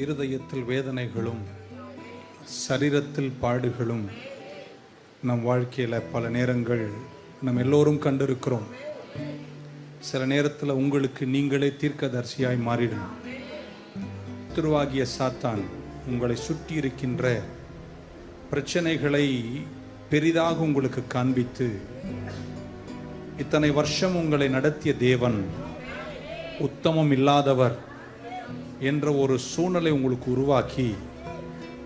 இருதயத்தில் வேதனைகளும் சரீரத்தில் பாடுகளும் நம் வாழ்க்கையில் பல நேரங்கள் நம்ம எல்லோரும் கண்டிருக்கிறோம். சில நேரத்தில் உங்களுக்கு நீங்களே தீர்க்கதரிசியாய் மாறிடும். திருவாகிய சாத்தான் உங்களை சுற்றி இருக்கின்ற பிரச்சனைகளை பெரிதாக உங்களுக்கு காண்பித்து, இத்தனை வருஷம் உங்களை நடத்திய தேவன் உத்தமம் இல்லாதவர் என்ற ஒரு சூழ்நிலை உங்களுக்கு உருவாக்கி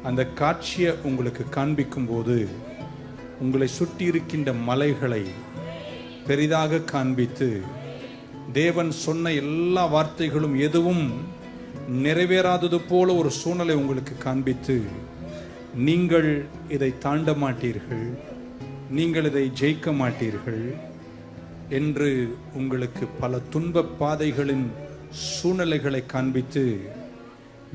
அந்த காட்சியை உங்களுக்கு காண்பிக்கும் போது உங்களை சுற்றி இருக்கின்ற மலைகளை பெரிதாக காண்பித்து, தேவன் சொன்ன எல்லா வார்த்தைகளும் எதுவும் நிறைவேறாதது போல ஒரு சூழ்நிலை உங்களுக்கு காண்பித்து, நீங்கள் இதை தாண்ட மாட்டீர்கள், நீங்கள் இதை ஜெயிக்க மாட்டீர்கள் என்று உங்களுக்கு பல துன்ப பாதைகளின் சூழ்நிலைகளை காண்பித்து,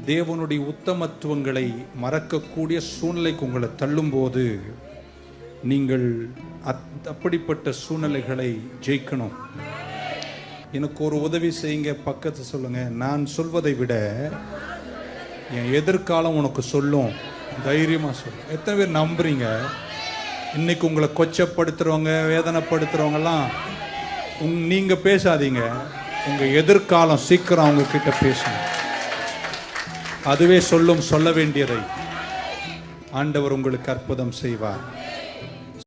தேவனுடைய உத்தமத்துவங்களை மறக்கக்கூடிய சூழ்நிலைக்கு உங்களை தள்ளும்போது, நீங்கள் அப்படிப்பட்ட சூழ்நிலைகளை ஜெயிக்கணும். எனக்கு ஒரு உதவி செய்யுங்க, பக்கத்து சொல்லுங்க. நான் சொல்வதை விட என் எதிர்காலம் உனக்கு சொல்லும். தைரியமா சொல்லும். எத்தனை பேர் நம்புறீங்க? இன்னைக்கு உங்களை கொச்சப்படுத்துறவங்க, வேதனைப்படுத்துறவங்கலாம் நீங்க பேசாதீங்க. உங்க எதிர்காலம் சீக்கிரம் அவங்க கிட்ட பேசுங்க. அதுவே சொல்லும் சொல்ல வேண்டியதை. ஆண்டவர் உங்களுக்கு அற்புதம் செய்வார்.